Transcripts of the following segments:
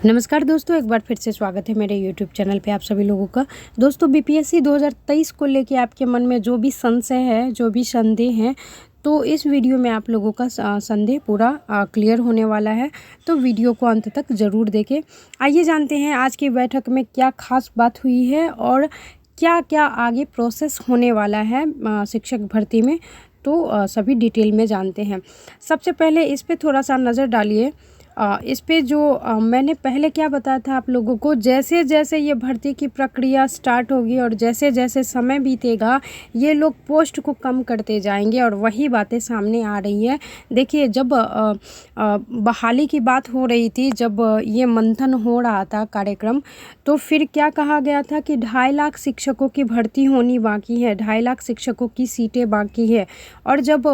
नमस्कार दोस्तों, एक बार फिर से स्वागत है मेरे YouTube चैनल पे आप सभी लोगों का। दोस्तों, बीपीएससी 2023 को लेके आपके मन में जो भी संशय है, जो भी संदेह हैं, तो इस वीडियो में आप लोगों का संदेह पूरा क्लियर होने वाला है। तो वीडियो को अंत तक ज़रूर देखें। आइए जानते हैं आज की बैठक में क्या खास बात हुई है और क्या क्या आगे प्रोसेस होने वाला है शिक्षक भर्ती में। तो सभी डिटेल में जानते हैं। सबसे पहले इस पे थोड़ा सा नज़र डालिए। इस पे जो मैंने पहले क्या बताया था आप लोगों को, जैसे जैसे ये भर्ती की प्रक्रिया स्टार्ट होगी और जैसे जैसे समय बीतेगा ये लोग पोस्ट को कम करते जाएंगे और वही बातें सामने आ रही है। देखिए, जब बहाली की बात हो रही थी, जब ये मंथन हो रहा था कार्यक्रम, तो फिर क्या कहा गया था कि 2.5 लाख शिक्षकों की भर्ती होनी बाकी है, 2.5 लाख शिक्षकों की सीटें बाकी है। और जब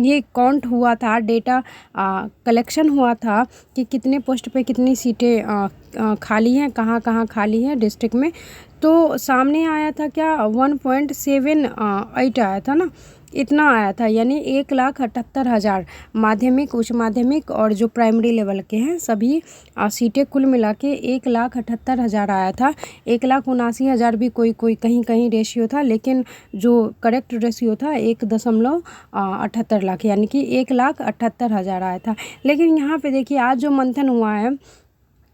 ये काउंट हुआ था, डेटा कलेक्शन हुआ था कि कितने पोस्ट पे कितनी सीटें खाली हैं, कहाँ कहाँ खाली हैं डिस्ट्रिक्ट में, तो सामने आया था क्या 1.78 आया था ना, इतना आया था। यानी 1,78,000 माध्यमिक, उच्च माध्यमिक और जो प्राइमरी लेवल के हैं सभी सीटें कुल मिला के 1,78,000 आया था। 1,79,000 भी कोई कोई कहीं कहीं रेशियो था, लेकिन जो करेक्ट रेशियो था 1.78 लाख, यानी कि 1,78,000 आया था। लेकिन यहाँ पे देखिए, आज जो मंथन हुआ है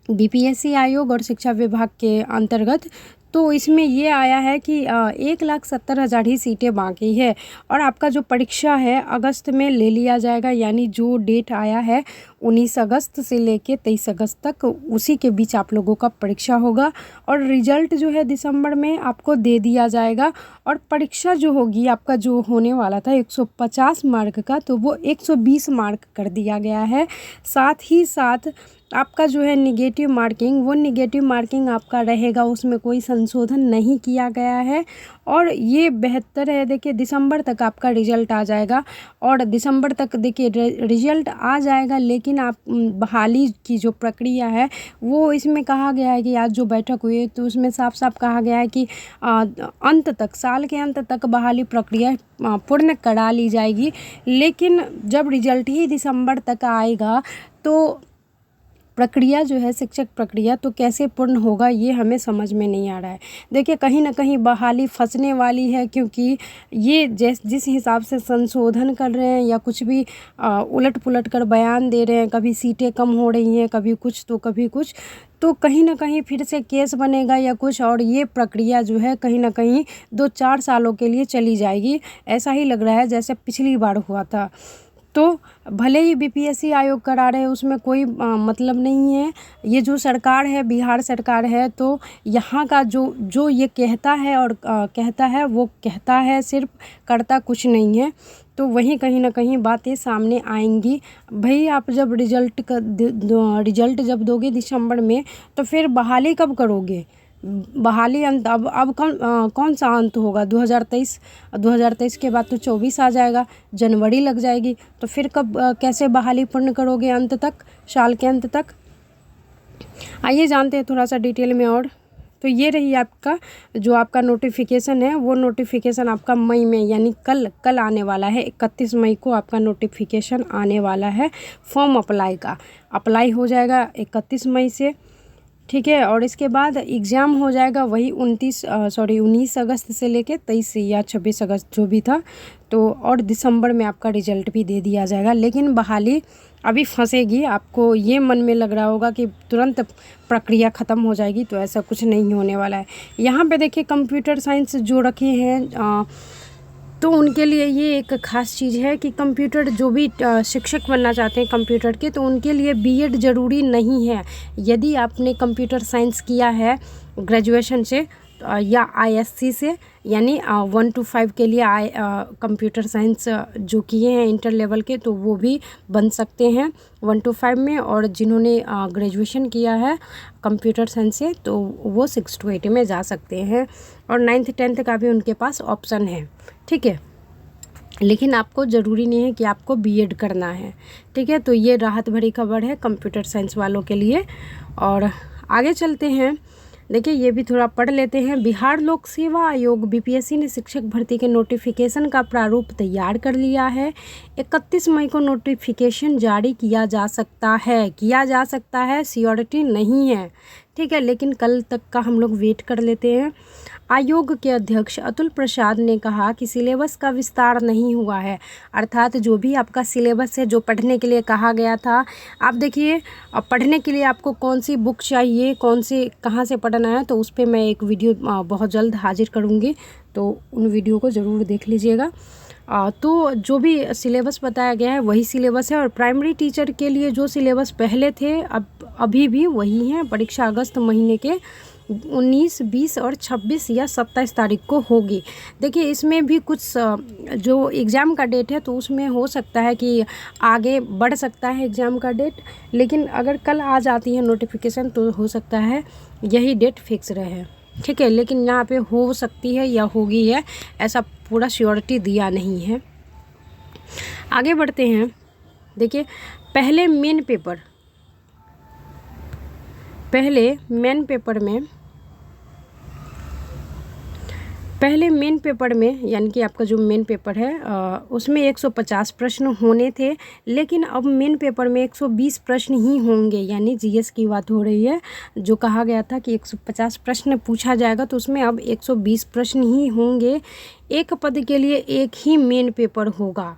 बीपीएससी आयोग और शिक्षा विभाग के अंतर्गत, तो इसमें ये आया है कि 1,70,000 ही सीटें बाकी है और आपका जो परीक्षा है अगस्त में ले लिया जाएगा। यानी जो डेट आया है 19 अगस्त से लेके 23 अगस्त तक, उसी के बीच आप लोगों का परीक्षा होगा और रिजल्ट जो है दिसंबर में आपको दे दिया जाएगा। और परीक्षा जो होगी, आपका जो होने वाला था 150 मार्क का, तो वो 120 मार्क कर दिया गया है। साथ ही साथ आपका जो है निगेटिव मार्किंग, वो निगेटिव मार्किंग आपका रहेगा, उसमें कोई संशोधन नहीं किया गया है और ये बेहतर है। देखिए, दिसंबर तक आपका रिजल्ट आ जाएगा और दिसंबर तक देखिए रिजल्ट आ जाएगा, लेकिन आप बहाली की जो प्रक्रिया है वो इसमें कहा गया है कि आज जो बैठक हुई है तो उसमें साफ साफ कहा गया है कि अंत तक, साल के अंत तक बहाली प्रक्रिया पूर्ण करा ली जाएगी। लेकिन जब रिजल्ट ही दिसंबर तक आएगा तो प्रक्रिया जो है, शिक्षक प्रक्रिया, तो कैसे पूर्ण होगा ये हमें समझ में नहीं आ रहा है। देखिए, कहीं ना कहीं बहाली फंसने वाली है, क्योंकि ये जिस हिसाब से संशोधन कर रहे हैं या कुछ भी उलट पुलट कर बयान दे रहे हैं, कभी सीटें कम हो रही हैं, कभी कुछ तो कभी कुछ, तो कहीं ना कहीं फिर से केस बनेगा या कुछ, और ये प्रक्रिया जो है कहीं ना कहीं 2-4 सालों के लिए चली जाएगी। ऐसा ही लग रहा है जैसे पिछली बार हुआ था। तो भले ही बीपीएससी आयोग करा रहे हैं, उसमें कोई मतलब नहीं है। ये जो सरकार है, बिहार सरकार है, तो यहाँ का जो ये कहता है और कहता है, वो कहता है सिर्फ, करता कुछ नहीं है। तो वहीं कहीं ना कहीं बातें सामने आएंगी। भाई, आप जब रिजल्ट जब दोगे दिसंबर में, तो फिर बहाली कब करोगे? बहाली अंत अब कौन सा अंत होगा? 2023 के बाद तो 24 आ जाएगा, जनवरी लग जाएगी। तो फिर कब कैसे बहाली पूर्ण करोगे अंत तक, साल के अंत तक? आइए जानते हैं थोड़ा सा डिटेल में। और तो ये रही आपका जो आपका नोटिफिकेशन है, वो नोटिफिकेशन आपका मई में, यानी कल आने वाला है। 31 मई को आपका नोटिफिकेशन आने वाला है फॉर्म अप्लाई का। अप्लाई हो जाएगा 31 मई से, ठीक है। और इसके बाद एग्ज़ाम हो जाएगा वही 19 अगस्त से लेके 23 या 26 अगस्त जो भी था। तो और दिसंबर में आपका रिजल्ट भी दे दिया जाएगा। लेकिन बहाली अभी फंसेगी। आपको ये मन में लग रहा होगा कि तुरंत प्रक्रिया ख़त्म हो जाएगी, तो ऐसा कुछ नहीं होने वाला है। यहाँ पे देखिए, कंप्यूटर साइंस जो रखे हैं तो उनके लिए ये एक ख़ास चीज़ है कि कंप्यूटर जो भी शिक्षक बनना चाहते हैं कंप्यूटर के, तो उनके लिए बीएड ज़रूरी नहीं है। यदि आपने कंप्यूटर साइंस किया है ग्रेजुएशन से या आईएससी से, यानी 1 to 5 के लिए कंप्यूटर साइंस जो किए हैं इंटर लेवल के, तो वो भी बन सकते हैं 1 to 5 में। और जिन्होंने ग्रेजुएशन किया है कंप्यूटर साइंस से, तो वो 6 to 8 में जा सकते हैं और 9th 10th का भी उनके पास ऑप्शन है, ठीक है। लेकिन आपको ज़रूरी नहीं है कि आपको बीएड करना है, ठीक है। तो ये राहत भरी खबर है कंप्यूटर साइंस वालों के लिए। और आगे चलते हैं। देखिए ये भी थोड़ा पढ़ लेते हैं। बिहार लोक सेवा आयोग बीपीएससी ने शिक्षक भर्ती के नोटिफिकेशन का प्रारूप तैयार कर लिया है। 31 मई को नोटिफिकेशन जारी किया जा सकता है, श्योरिटी नहीं है, ठीक है, लेकिन कल तक का हम लोग वेट कर लेते हैं। आयोग के अध्यक्ष अतुल प्रसाद ने कहा कि सिलेबस का विस्तार नहीं हुआ है, अर्थात जो भी आपका सिलेबस है, जो पढ़ने के लिए कहा गया था, आप देखिए अब पढ़ने के लिए आपको कौन सी बुक चाहिए, कौन से कहाँ से पढ़ना है, तो उस पर मैं एक वीडियो बहुत जल्द हाजिर करूँगी, तो उन वीडियो को ज़रूर देख लीजिएगा। तो जो भी सिलेबस बताया गया है वही सिलेबस है, और प्राइमरी टीचर के लिए जो सिलेबस पहले थे अभी भी वही हैं। परीक्षा अगस्त महीने के 19, 20 और 26 या 27 तारीख को होगी। देखिए इसमें भी कुछ जो एग्ज़ाम का डेट है तो उसमें हो सकता है कि आगे बढ़ सकता है एग्ज़ाम का डेट, लेकिन अगर कल आ जाती है नोटिफिकेशन तो हो सकता है यही डेट फिक्स रहे, ठीक है, लेकिन यहाँ पे हो सकती है या होगी है, ऐसा पूरा श्योरिटी दिया नहीं है। आगे बढ़ते हैं। देखिए पहले मेन पेपर में यानी कि आपका जो मेन पेपर है उसमें 150 प्रश्न होने थे, लेकिन अब मेन पेपर में 120 प्रश्न ही होंगे, यानी जीएस की बात हो रही है। जो कहा गया था कि 150 प्रश्न पूछा जाएगा तो उसमें अब 120 प्रश्न ही होंगे। एक पद के लिए एक ही मेन पेपर होगा।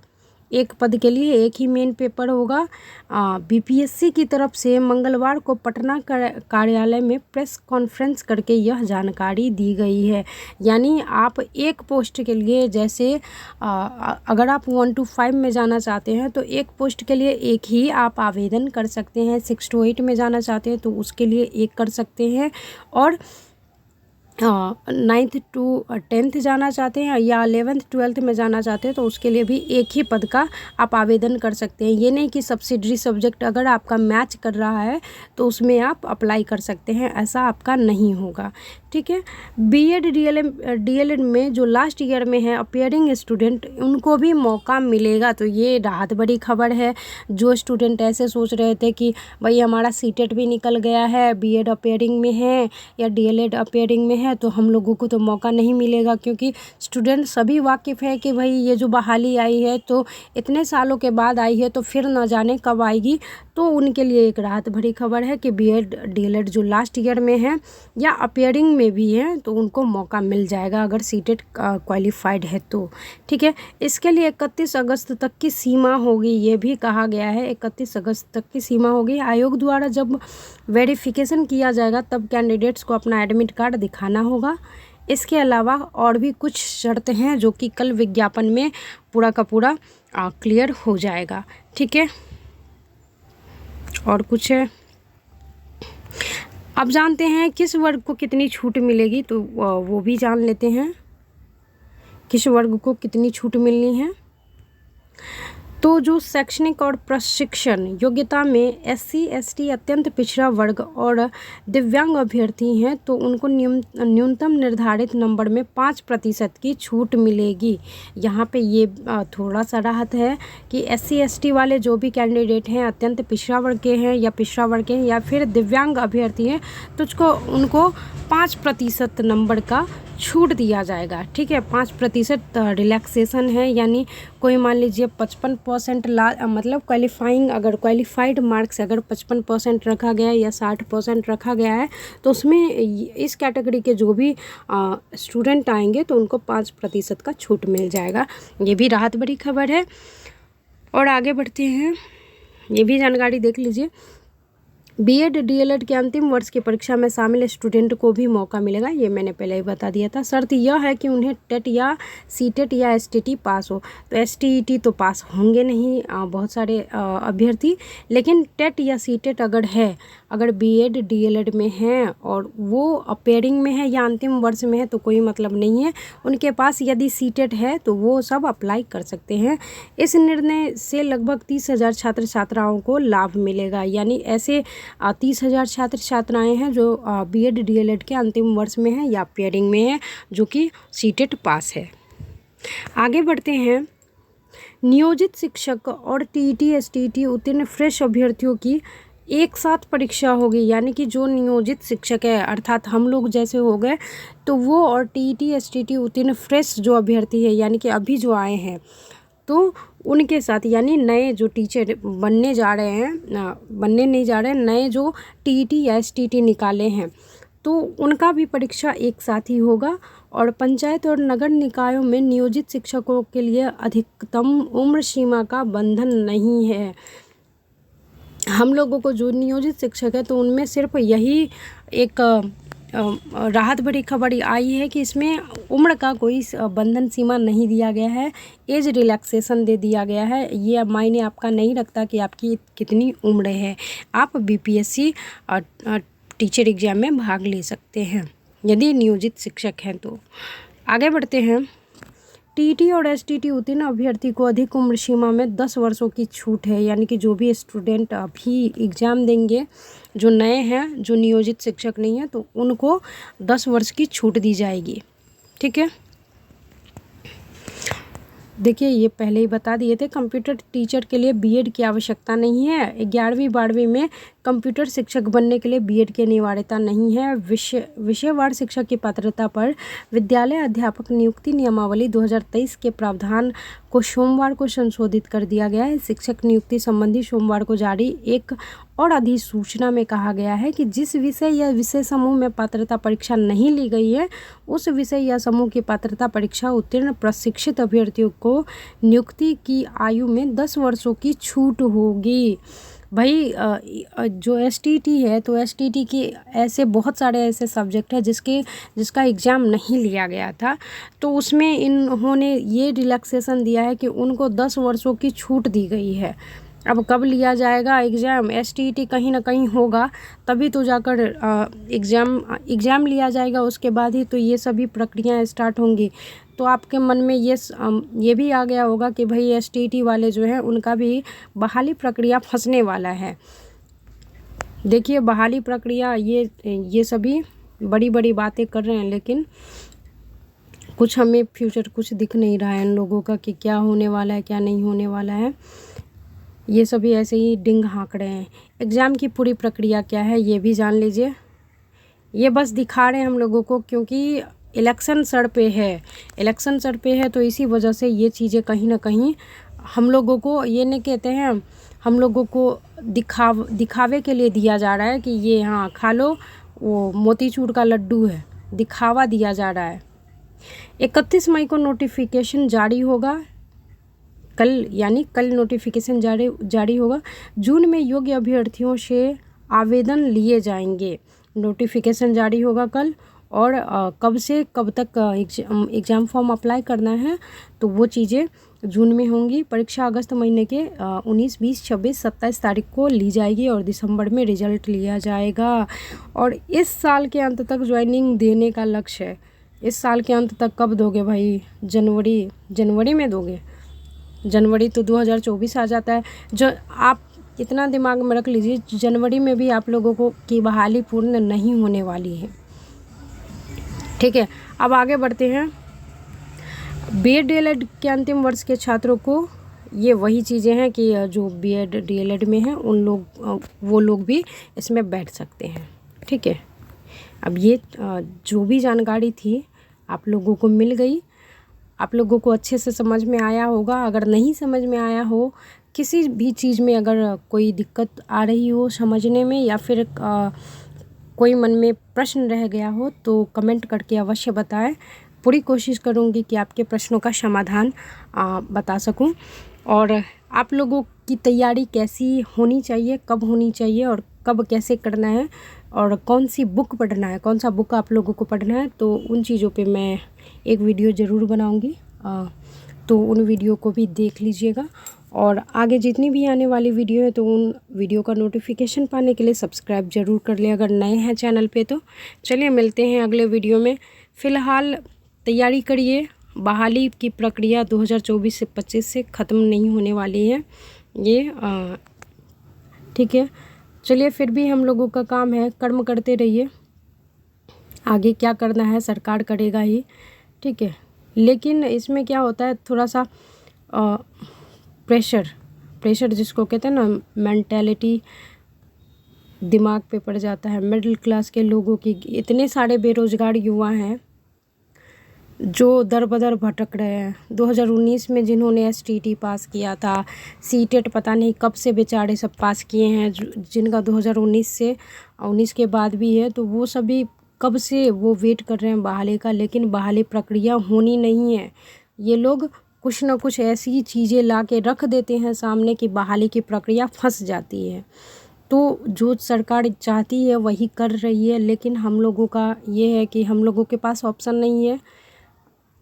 बीपीएससी की तरफ से मंगलवार को पटना कार्यालय में प्रेस कॉन्फ्रेंस करके यह जानकारी दी गई है। यानी आप एक पोस्ट के लिए, जैसे अगर आप 1 to 5 में जाना चाहते हैं तो एक पोस्ट के लिए एक ही आप आवेदन कर सकते हैं। 6 to 8 में जाना चाहते हैं तो उसके लिए एक कर सकते हैं, और 9th to 10th जाना चाहते हैं या 11th 12th में जाना चाहते हैं तो उसके लिए भी एक ही पद का आप आवेदन कर सकते हैं। ये नहीं कि सब्सिडरी सब्जेक्ट अगर आपका मैच कर रहा है तो उसमें आप अप्लाई कर सकते हैं, ऐसा आपका नहीं होगा, ठीक है। बीएड डीएलएड में जो लास्ट ईयर में है अपीयरिंग स्टूडेंट, उनको भी मौका मिलेगा, तो ये राहत बड़ी खबर है। जो स्टूडेंट ऐसे सोच रहे थे कि भाई हमारा सीटेट भी निकल गया है, बीएड अपीयरिंग में है या डीएलएड अपीयरिंग में है, तो हम लोगों को तो मौका नहीं मिलेगा, क्योंकि स्टूडेंट सभी वाकिफ़ है कि भाई ये जो बहाली आई है तो इतने सालों के बाद आई है तो फिर न जाने कब आएगी। तो उनके लिए एक राहत भरी खबर है कि बीएड डीएलएड जो लास्ट ईयर में है या अपीयरिंग में भी है तो उनको मौका मिल जाएगा अगर सीटेट क्वालिफाइड है तो, ठीक है। इसके लिए 31 अगस्त तक की सीमा होगी, ये भी कहा गया है 31 अगस्त तक की सीमा होगी। आयोग द्वारा जब वेरिफिकेशन किया जाएगा तब कैंडिडेट्स को अपना एडमिट कार्ड दिखाना होगा। इसके अलावा और भी कुछ शर्त हैं जो कि कल विज्ञापन में पूरा का पूरा क्लियर हो जाएगा, ठीक है। और कुछ है, अब जानते हैं किस वर्ग को कितनी छूट मिलेगी, तो वो भी जान लेते हैं किस वर्ग को कितनी छूट मिलनी है। तो जो शैक्षणिक और प्रशिक्षण योग्यता में SC ST अत्यंत पिछड़ा वर्ग और दिव्यांग अभ्यर्थी हैं तो उनको न्यूनतम निर्धारित नंबर में 5% की छूट मिलेगी। यहाँ पे ये थोड़ा सा राहत है कि SC ST वाले जो भी कैंडिडेट हैं, अत्यंत पिछड़ा वर्ग के हैं या पिछड़ा वर्ग के हैं या फिर दिव्यांग अभ्यर्थी हैं, तो उनको 5% नंबर का छूट दिया जाएगा, ठीक है। 5% रिलैक्सेशन है, यानी कोई मान लीजिए 55% मतलब क्वालिफाइड मार्क्स अगर 55% रखा गया है या 60% रखा गया है तो उसमें इस कैटेगरी के जो भी स्टूडेंट आएंगे तो उनको 5% का छूट मिल जाएगा। ये भी राहत बड़ी खबर है। और आगे बढ़ते हैं, ये भी जानकारी देख लीजिए। बीएड डीएलएड के अंतिम वर्ष की परीक्षा में शामिल स्टूडेंट को भी मौका मिलेगा, ये मैंने पहले ही बता दिया था। शर्त यह है कि उन्हें टेट या सीटेट या एसटीटी पास हो। तो एसटीईटी तो पास होंगे नहीं बहुत सारे अभ्यर्थी, लेकिन टेट या सीटेट अगर बीएड डीएलएड में हैं और वो अपीयरिंग में है या अंतिम वर्ष में है तो कोई मतलब नहीं है। उनके पास यदि सीटेट है तो वो सब अप्लाई कर सकते हैं। इस निर्णय से लगभग 30,000 छात्र छात्राओं को लाभ मिलेगा, यानी ऐसे 30,000 छात्र छात्राएं हैं जो बीएड डीएलएड के अंतिम वर्ष में है या अपीयरिंग में है, जो कि सीटेट पास है। आगे बढ़ते हैं। नियोजित शिक्षक और टीईटी एसटीईटी उत्तीर्ण फ्रेश अभ्यर्थियों की एक साथ परीक्षा होगी, यानी कि जो नियोजित शिक्षक है अर्थात हम लोग जैसे हो गए तो वो, और टीईटी एसटीटी उत्तीर्ण फ्रेश जो अभ्यर्थी है यानी कि अभी जो आए हैं तो उनके साथ, यानी नए जो टीचर बनने जा रहे हैं, बनने नहीं जा रहे हैं, नए जो टीईटी या एसटीटी निकाले हैं तो उनका भी परीक्षा एक साथ ही होगा। और पंचायत और नगर निकायों में नियोजित शिक्षकों के लिए अधिकतम उम्र सीमा का बंधन नहीं है। हम लोगों को जो नियोजित शिक्षक है तो उनमें सिर्फ यही एक राहत भरी खबर आई है कि इसमें उम्र का कोई बंधन सीमा नहीं दिया गया है, एज रिलैक्सेशन दे दिया गया है। ये मायने आपका नहीं रखता कि आपकी कितनी उम्र है, आप बीपीएससी टीचर एग्ज़ाम में भाग ले सकते हैं यदि नियोजित शिक्षक हैं तो। आगे बढ़ते हैं। टीईटी और एसटीटी उत्तीर्ण अभ्यर्थी को अधिक उम्र सीमा में 10 वर्षों की छूट है, यानी कि जो भी स्टूडेंट अभी एग्ज़ाम देंगे, जो नए हैं, जो नियोजित शिक्षक नहीं हैं, तो उनको 10 वर्ष की छूट दी जाएगी। ठीक है, देखिए ये पहले ही बता दिए थे, कंप्यूटर टीचर के लिए बीएड की आवश्यकता नहीं है। 11वीं 12वीं में कंप्यूटर शिक्षक बनने के लिए बीएड की अनिवार्यता नहीं है। विषयवार शिक्षक की पात्रता पर विद्यालय अध्यापक नियुक्ति नियमावली 2023 के प्रावधान को सोमवार को संशोधित कर दिया गया है। शिक्षक नियुक्ति संबंधी सोमवार को जारी एक और अधिसूचना में कहा गया है कि जिस विषय या विषय समूह में पात्रता परीक्षा नहीं ली गई है उस विषय या समूह की पात्रता परीक्षा उत्तीर्ण प्रशिक्षित अभ्यर्थियों को नियुक्ति की आयु में 10 वर्षों की छूट होगी। भाई जो एसटीटी है तो एसटीटी की ऐसे बहुत सारे ऐसे सब्जेक्ट है जिसका एग्ज़ाम नहीं लिया गया था, तो उसमें इन्होंने ये रिलैक्सेशन दिया है कि उनको 10 वर्षों की छूट दी गई है। अब कब लिया जाएगा एग्ज़ाम, एसटीटी कहीं ना कहीं होगा तभी तो जाकर एग्ज़ाम लिया जाएगा, उसके बाद ही तो ये सभी प्रक्रियाएं स्टार्ट होंगी। तो आपके मन में ये भी आ गया होगा कि भाई एसटीटी वाले जो हैं उनका भी बहाली प्रक्रिया फंसने वाला है। देखिए बहाली प्रक्रिया, ये सभी बड़ी बड़ी बातें कर रहे हैं, लेकिन कुछ हमें फ्यूचर कुछ दिख नहीं रहा है इन लोगों का कि क्या होने वाला है क्या नहीं होने वाला है। ये सभी ऐसे ही डिंग हाँक रहे हैं। एग्ज़ाम की पूरी प्रक्रिया क्या है ये भी जान लीजिए। ये बस दिखा रहे हैं हम लोगों को, क्योंकि इलेक्शन सर पे है तो इसी वजह से ये चीज़ें कहीं ना कहीं हम लोगों को, ये नहीं कहते हैं, हम लोगों को दिखावे के लिए दिया जा रहा है कि ये हाँ खा लो, वो मोतीचूर का लड्डू है, दिखावा दिया जा रहा है। 31 मई को नोटिफिकेशन जारी होगा, कल, यानी कल नोटिफिकेशन जारी होगा। जून में योग्य अभ्यर्थियों से आवेदन लिए जाएंगे। नोटिफिकेशन जारी होगा कल, और कब से कब तक एग्ज़ाम फॉर्म अप्लाई करना है तो वो चीज़ें जून में होंगी। परीक्षा अगस्त महीने के 19, 20, 26, 27 तारीख को ली जाएगी और दिसंबर में रिजल्ट लिया जाएगा। और इस साल के अंत तक ज्वाइनिंग देने का लक्ष्य है। इस साल के अंत तक कब दोगे भाई? जनवरी में दोगे? जनवरी तो 2024 आ जाता है। जो आप इतना दिमाग में रख लीजिए, जनवरी में भी आप लोगों को की बहाली पूर्ण नहीं होने वाली है। ठीक है, अब आगे बढ़ते हैं। बीएड डीएलएड के अंतिम वर्ष के छात्रों को ये वही चीज़ें हैं कि जो बीएड डीएलएड में हैं वो लोग भी इसमें बैठ सकते हैं। ठीक है, अब ये जो भी जानकारी थी आप लोगों को मिल गई, आप लोगों को अच्छे से समझ में आया होगा। अगर नहीं समझ में आया हो, किसी भी चीज़ में अगर कोई दिक्कत आ रही हो समझने में, या फिर कोई मन में प्रश्न रह गया हो तो कमेंट करके अवश्य बताएं। पूरी कोशिश करूंगी कि आपके प्रश्नों का समाधान बता सकूं। और आप लोगों की तैयारी कैसी होनी चाहिए, कब होनी चाहिए और कब कैसे करना है, और कौन सी बुक पढ़ना है, कौन सा बुक आप लोगों को पढ़ना है, तो उन चीज़ों पे मैं एक वीडियो ज़रूर बनाऊंगी। तो उन वीडियो को भी देख लीजिएगा। और आगे जितनी भी आने वाली वीडियो है तो उन वीडियो का नोटिफिकेशन पाने के लिए सब्सक्राइब ज़रूर कर लें अगर नए हैं चैनल पे। तो चलिए मिलते हैं अगले वीडियो में। फ़िलहाल तैयारी करिए, बहाली की प्रक्रिया 2024 से 25 से ख़त्म नहीं होने वाली है ये। ठीक है, चलिए फिर भी हम लोगों का काम है, कर्म करते रहिए। आगे क्या करना है सरकार करेगा ही। ठीक है, लेकिन इसमें क्या होता है, थोड़ा सा प्रेशर जिसको कहते हैं ना, मेंटालिटी दिमाग पे पड़ जाता है। मिडिल क्लास के लोगों की इतने सारे बेरोज़गार युवा हैं जो दर बदर भटक रहे हैं। 2019 में जिन्होंने एसटीटी पास किया था, सीटेट पता नहीं कब से बेचारे सब पास किए हैं, जिनका 2019 से 19 के बाद भी है, तो वो सभी कब से वो वेट कर रहे हैं बहाली का, लेकिन बहाली प्रक्रिया होनी नहीं है। ये लोग कुछ ना कुछ ऐसी चीज़ें ला के रख देते हैं सामने कि बहाली की प्रक्रिया फंस जाती है। तो जो सरकार चाहती है वही कर रही है, लेकिन हम लोगों का ये है कि हम लोगों के पास ऑप्शन नहीं है,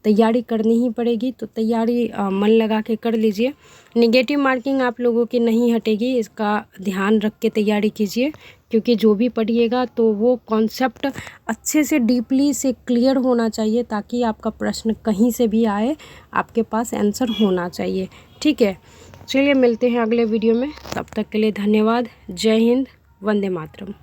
तैयारी करनी ही पड़ेगी। तो तैयारी मन लगा के कर लीजिए। नेगेटिव मार्किंग आप लोगों की नहीं हटेगी, इसका ध्यान रख के तैयारी कीजिए, क्योंकि जो भी पढ़िएगा तो वो कॉन्सेप्ट अच्छे से डीपली से क्लियर होना चाहिए, ताकि आपका प्रश्न कहीं से भी आए आपके पास आंसर होना चाहिए। ठीक है, चलिए मिलते हैं अगले वीडियो में। तब तक के लिए धन्यवाद। जय हिंद, वंदे मातरम।